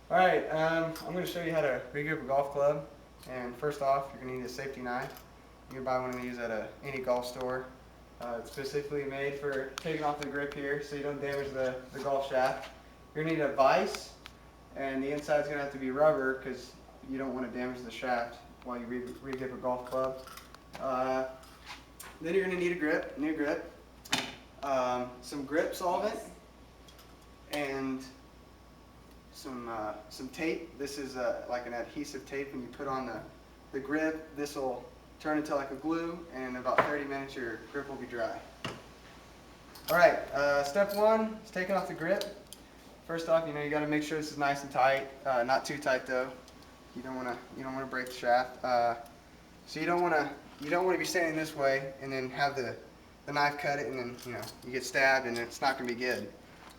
Alright, I'm going to show you how to regrip a golf club. And first off, you're going to need a safety knife. You can buy one of these at any golf store. It's specifically made for taking off the grip here so you don't damage the golf shaft. You're going to need a vise, and the inside's going to have to be rubber because you don't want to damage the shaft while you regrip a golf club. Then you're going to need a new grip, some grip solvent, and some tape. This is like an adhesive tape. When you put on the grip, this will turn into like a glue, and in about 30 minutes your grip will be dry. Alright, step one is taking off the grip. First off, you got to make sure this is nice and tight, not too tight though. You don't want to break the shaft. So you don't want to be standing this way and then have the knife cut it, and then you get stabbed and it's not going to be good.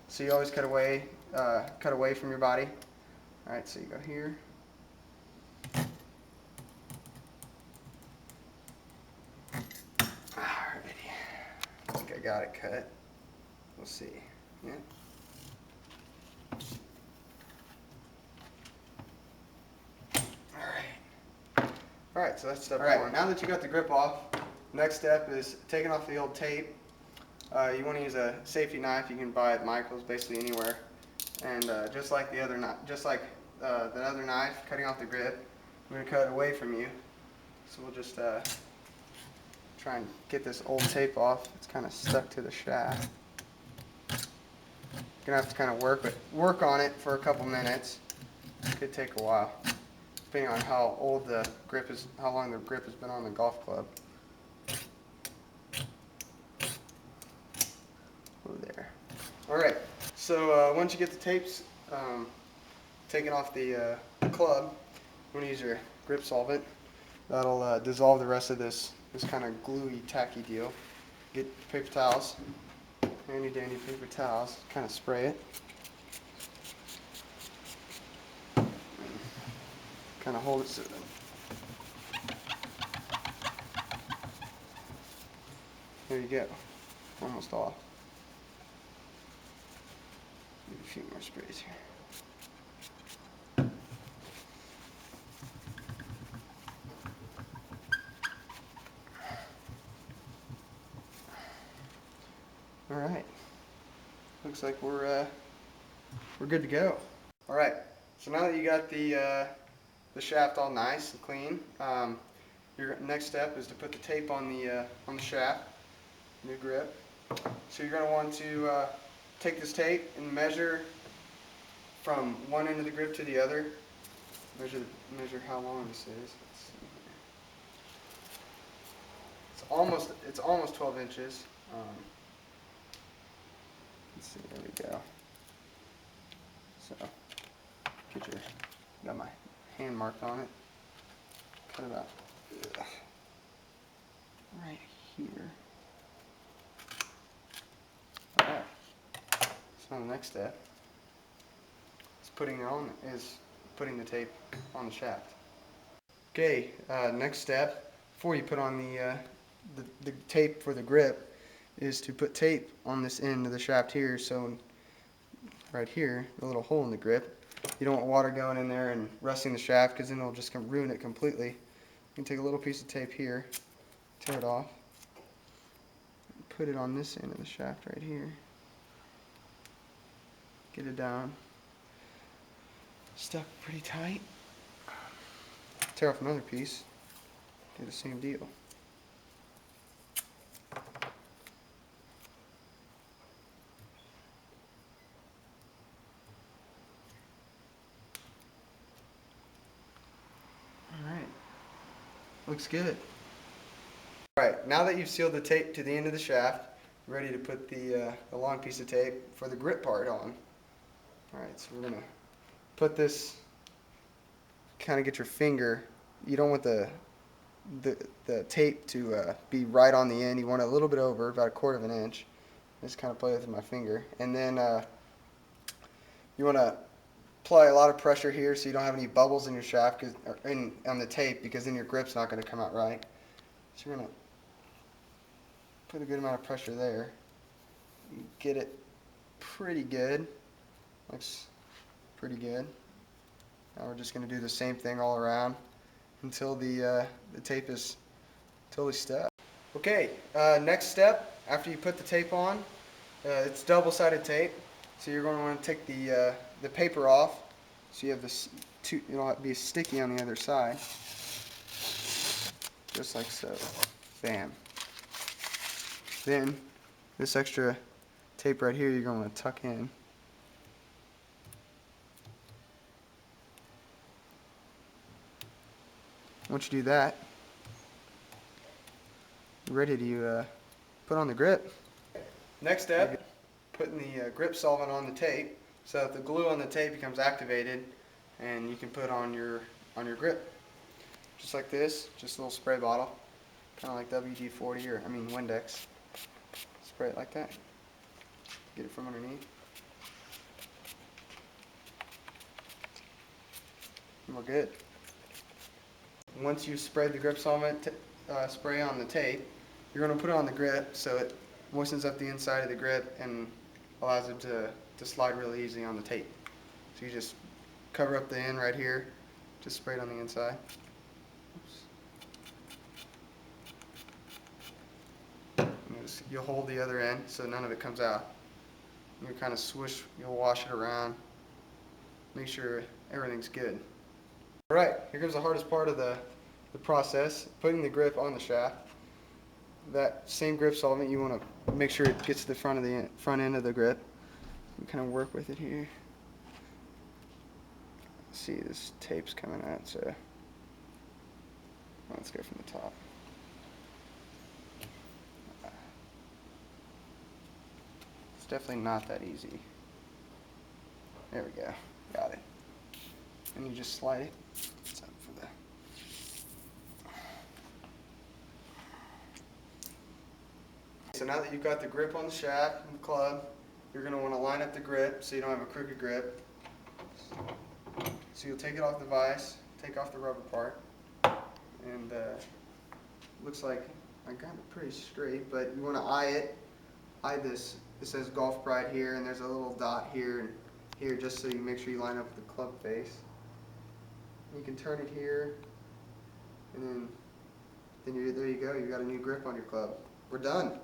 So you always cut away from your body. All right, so you go here. Alrighty, I think I got it cut. We'll see. Yeah. All right, so that's step one. All right, now that you got the grip off, next step is taking off the old tape. You want to use a safety knife. You can buy it at Michael's, basically anywhere. And just like the other knife, cutting off the grip, I'm going to cut it away from you. So we'll just try and get this old tape off. It's kind of stuck to the shaft. You're going to have to kind of work on it for a couple minutes. It could take a while, depending on how old the grip is, how long the grip has been on the golf club. Over there. All right. So once you get the tapes taken off the club, you want to use your grip solvent. That'll dissolve the rest of this kind of gluey, tacky deal. Get paper towels, handy dandy paper towels. Kind of spray it. Kind of hold it so there you go. Almost off. Maybe a few more sprays here. All right. Looks like we're good to go. All right. So now that you got the shaft all nice and clean, your next step is to put the tape on the shaft, new grip. So you're going to want to take this tape and measure from one end of the grip to the other. Measure how long this is. Let's see here. It's almost 12 inches. Let's see. There we go. So got my hand marked on it. Cut it out right here. All right. So the next step is putting the tape on the shaft. Okay. Next step, before you put on the tape for the grip, is to put tape on this end of the shaft here. So right here, the little hole in the grip. You don't want water going in there and rusting the shaft, because then it'll just ruin it completely. You can take a little piece of tape here, tear it off, and put it on this end of the shaft right here. Get it down. Stuck pretty tight. Tear off another piece. Do the same deal. Looks good. Alright, now that you've sealed the tape to the end of the shaft, you're ready to put the long piece of tape for the grip part on. Alright, so we're going to put this, kind of get your finger, you don't want the tape to be right on the end. You want it a little bit over, about 1/4 of an inch. Just kind of play with my finger. And then you want to apply a lot of pressure here so you don't have any bubbles in your shaft on the tape, because then your grip's not going to come out right. So you're going to put a good amount of pressure there. Get it pretty good. Looks pretty good. Now we're just going to do the same thing all around until the tape is totally stuck. Okay, next step, after you put the tape on, it's double-sided tape, so you're going to want to take the paper off, so you have this it'll be sticky on the other side, just like so. Bam. Then this extra tape right here you're going to want to tuck in. Once you do that, you're ready to put on the grip. Next step, putting the grip solvent on the tape so that the glue on the tape becomes activated and you can put on your grip. Just like this, just a little spray bottle, kind of like WD-40 or Windex. Spray it like that. Get it from underneath. And we're good. Once you spread the grip solvent spray on the tape, you're going to put it on the grip so it moistens up the inside of the grip and allows it to slide really easy on the tape. So you just cover up the end right here, just spray it on the inside. You'll hold the other end so none of it comes out. You kind of swish, you'll wash it around, make sure everything's good. Alright, here comes the hardest part of the process, putting the grip on the shaft. That same grip solvent, you want to make sure it gets to the front end of the grip. You kind of work with it here. See, this tape's coming out, so let's go from the top. It's definitely not that easy. There we go, got it. And you just slide it. It's up for the So now that you've got the grip on the shaft and the club, you're going to want to line up the grip so you don't have a crooked grip. So you'll take it off the vise, take off the rubber part, and looks like I got it pretty straight, but you want to eye it. Eye this. It says Golf Pride here, and there's a little dot here and here, just so you make sure you line up with the club face. You can turn it here, and then there you go. You got a new grip on your club. We're done.